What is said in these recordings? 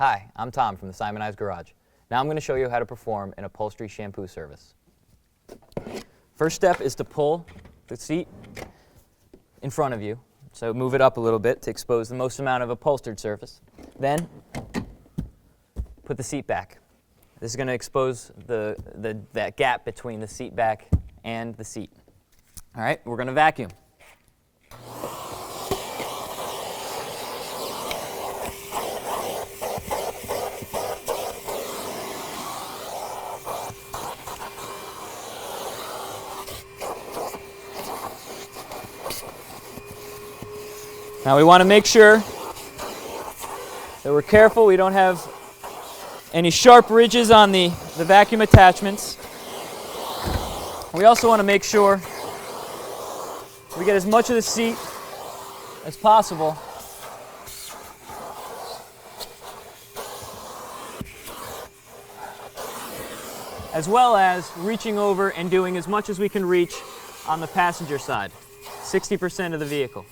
Hi, I'm Tom from the Simoniz Garage. Now I'm going to show you how to perform an upholstery shampoo service. First step is to pull the seat in front of you. So move it up a little bit to expose the most amount of upholstered surface. Then put the seat back. This is going to expose that gap between the seat back and the seat. All right, we're going to vacuum. Now we want to make sure that we're careful we don't have any sharp ridges on the vacuum attachments. We also want to make sure we get as much of the seat as possible as well as reaching over and doing as much as we can reach on the passenger side, 60% of the vehicle.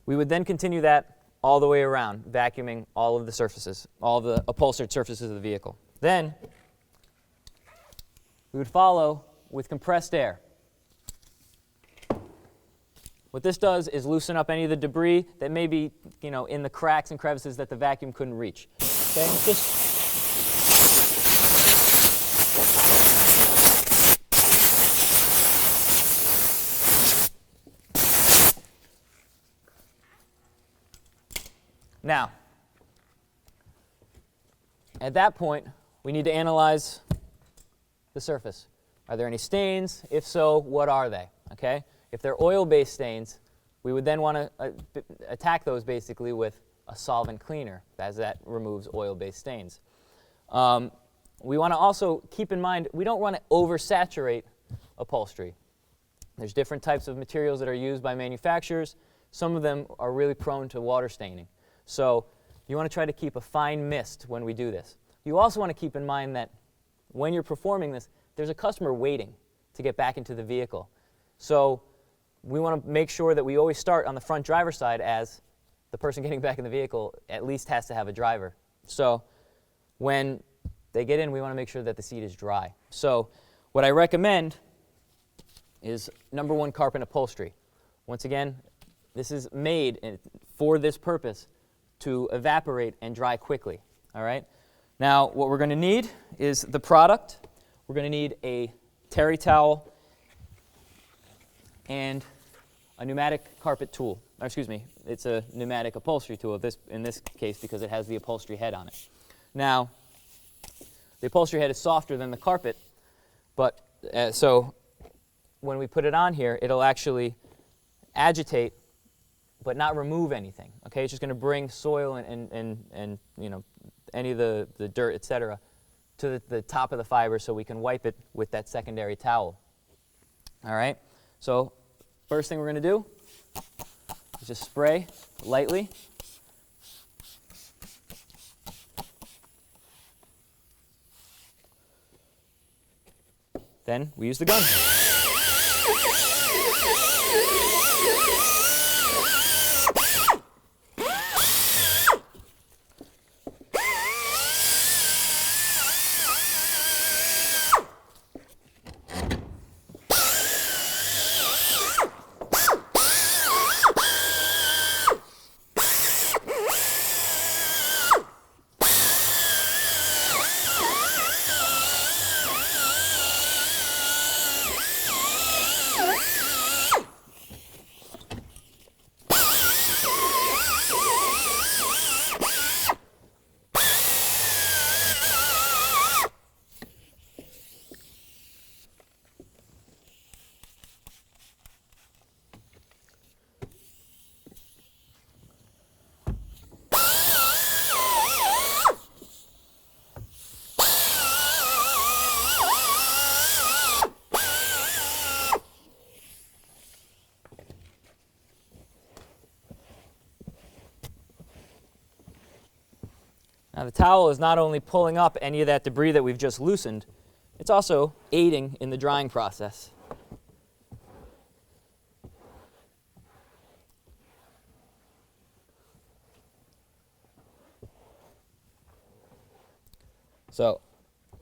We would then continue that all the way around, vacuuming all of the surfaces, all of the upholstered surfaces of the vehicle. Then we would follow with compressed air. What this does is loosen up any of the debris that may be, in the cracks and crevices that the vacuum couldn't reach. Okay, Now, at that point, we need to analyze the surface. Are there any stains? If so, what are they? Okay? If they're oil-based stains, we would then want to attack those basically with a solvent cleaner, as that removes oil-based stains. We want to also keep in mind, we don't want to oversaturate upholstery. There's different types of materials that are used by manufacturers. Some of them are really prone to water staining. So you want to try to keep a fine mist when we do this. You also want to keep in mind that when you're performing this, there's a customer waiting to get back into the vehicle. So we want to make sure that we always start on the front driver's side, as the person getting back in the vehicle at least has to have a driver. So when they get in, we want to make sure that the seat is dry. So what I recommend is #1 Carpet Upholstery. Once again, this is made for this purpose, to evaporate and dry quickly. All right? Now, what we're going to need is the product. We're going to need a terry towel and a pneumatic carpet tool. Or excuse me, it's a pneumatic upholstery tool in this case because it has the upholstery head on it. Now, the upholstery head is softer than the carpet, but so when we put it on here, it'll actually agitate but not remove anything. Okay, it's just going to bring soil and any of the dirt, etc., to the top of the fiber, so we can wipe it with that secondary towel. All right. So first thing we're going to do is just spray lightly. Then we use the gun. Now the towel is not only pulling up any of that debris that we've just loosened, it's also aiding in the drying process. So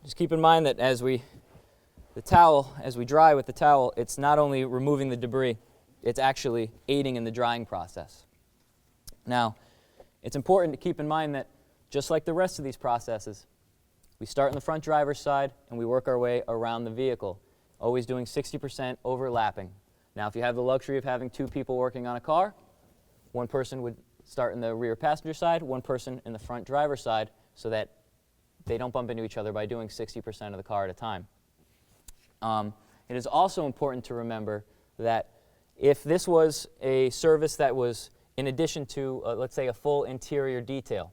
just keep in mind that as we dry with the towel, it's not only removing the debris, it's actually aiding in the drying process. Now, it's important to keep in mind that just like the rest of these processes, we start in the front driver's side and we work our way around the vehicle, always doing 60% overlapping. Now, if you have the luxury of having two people working on a car, one person would start in the rear passenger side, one person in the front driver's side, so that they don't bump into each other by doing 60% of the car at a time. It is also important to remember that if this was a service that was in addition to, let's say, a full interior detail,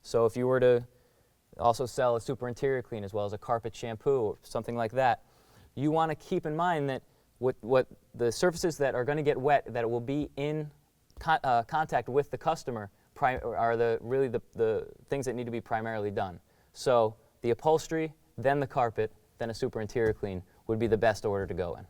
so if you were to also sell a super interior clean as well as a carpet shampoo or something like that, you want to keep in mind that what the surfaces that are going to get wet, that it will be in contact with the customer, are really the things that need to be primarily done. So the upholstery, then the carpet, then a super interior clean would be the best order to go in.